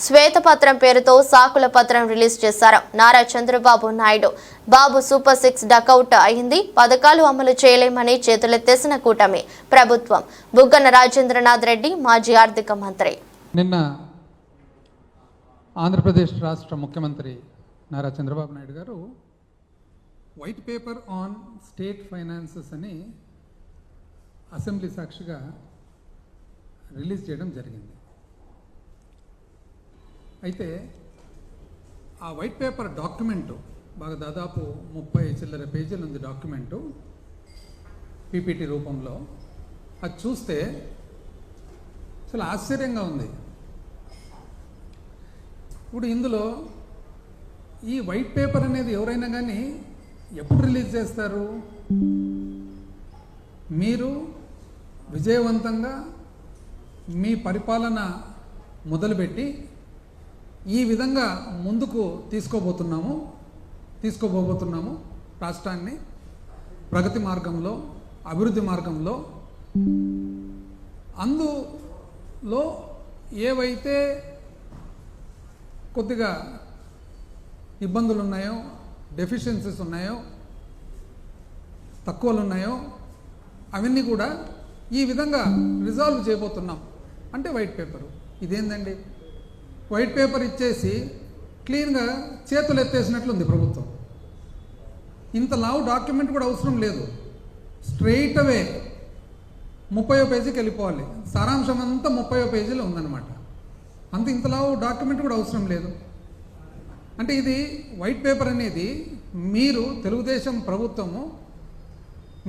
శ్వేతపత్రం పేరుతో సాకుల పత్రం రిలీజ్ చేశారు. నారా చంద్రబాబు నాయుడు బాబు సూపర్ 6 డకౌట్ అయింది, పథకాలు అమలు చేయలేమని చేతులెత్తేసిన కూటమి ప్రభుత్వం. బుగ్గన రాజేంద్రనాథ్ రెడ్డి మాజీ ఆర్థిక మంత్రి. నిన్న ఆంధ్రప్రదేశ్ రాష్ట్ర ముఖ్యమంత్రి నారా చంద్రబాబు నాయుడు గారు white paper on state finances అని అసెంబ్లీ సాక్షిగా రిలీజ్ చేయడం జరిగింది. అయితే ఆ వైట్ పేపర్ డాక్యుమెంటు బాగా దాదాపు 30 చిల్లర పేజీలు ఉంది డాక్యుమెంటు పీపీటీ రూపంలో. అది చూస్తే చాలా ఆశ్చర్యంగా ఉంది. ఇప్పుడు ఇందులో ఈ వైట్ పేపర్ అనేది ఎవరైనా కానీ ఎప్పుడు రిలీజ్ చేస్తారు? మీరు విజయవంతంగా మీ పరిపాలన మొదలుపెట్టి ఈ విధంగా ముందుకు తీసుకోబోతున్నాము రాష్ట్రాన్ని ప్రగతి మార్గంలో, అభివృద్ధి మార్గంలో. అందులో ఏవైతే కొద్దిగా ఇబ్బందులు ఉన్నాయో, డెఫిషియన్సీస్ ఉన్నాయో, తక్కువలు ఉన్నాయో అవన్నీ కూడా ఈ విధంగా రిజాల్వ్ చేయబోతున్నాం. అంటే వైట్ పేపరు ఇదేందండి? వైట్ పేపర్ ఇచ్చేసి క్లీన్గా చేతులు ఎత్తేసినట్లుంది ప్రభుత్వం. ఇంత లావు డాక్యుమెంట్ కూడా అవసరం లేదు. స్ట్రెయిట్ అవే 30వ పేజీకి వెళ్ళిపోవాలి. సారాంశం అంతా 30వ పేజీలో ఉందన్నమాట. ఇంత లావు డాక్యుమెంట్ కూడా అవసరం లేదు. అంటే ఇది వైట్ పేపర్ అనేది మీరు తెలుగుదేశం ప్రభుత్వము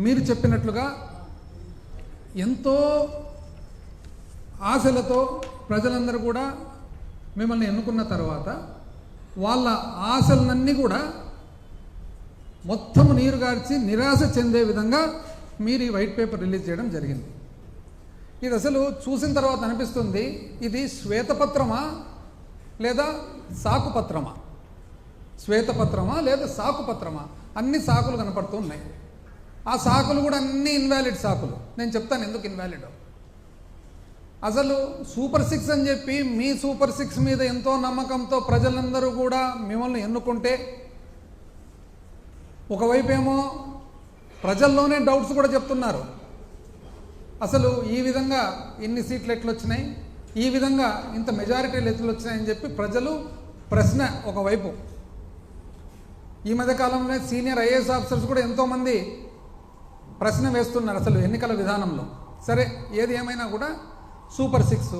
మీరు చెప్పినట్లుగా ఎంతో ఆశలతో ప్రజలందరూ కూడా మిమ్మల్ని ఎన్నుకున్న తర్వాత వాళ్ళ ఆశలన్నీ కూడా మొత్తం నీరుగార్చి నిరాశ చెందే విధంగా మీరు ఈ వైట్ పేపర్ రిలీజ్ చేయడం జరిగింది. ఇది అసలు చూసిన తర్వాత అనిపిస్తుంది, ఇది శ్వేతపత్రమా లేదా సాకుపత్రమా? శ్వేతపత్రమా లేదా సాకుపత్రమా? అన్ని సాకులు కనపడుతూ ఉన్నాయి. ఆ సాకులు కూడా అన్ని ఇన్వాలిడ్ సాకులు. నేను చెప్తాను ఎందుకు ఇన్వాలిడ్. అసలు సూపర్ 6 అని చెప్పి మీ సూపర్ 6 మీద ఎంతో నమ్మకంతో ప్రజలందరూ కూడా మిమ్మల్ని ఎన్నుకుంటే, ఒకవైపు ఏమో ప్రజల్లోనే డౌట్స్ కూడా చెప్తున్నారు. అసలు ఈ విధంగా ఇన్ని సీట్లు ఎట్లొచ్చినాయి, ఈ విధంగా ఇంత మెజారిటీలు ఎట్లొచ్చినాయని చెప్పి ప్రజలు ప్రశ్న ఒకవైపు. ఈ మధ్యకాలంలో సీనియర్ ఐఏఎస్ ఆఫీసర్స్ కూడా ఎంతోమంది ప్రశ్న వేస్తున్నారు అసలు ఎన్నికల విధానంలో. సరే, ఏది ఏమైనా కూడా సూపర్ 6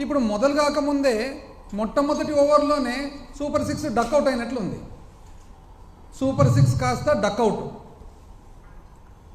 ఇప్పుడు మొదలు కాకముందే మొట్టమొదటి ఓవర్లోనే సూపర్ 6 డక్అవుట్ అయినట్లుంది. సూపర్ 6 కాస్త డక్అవుట్.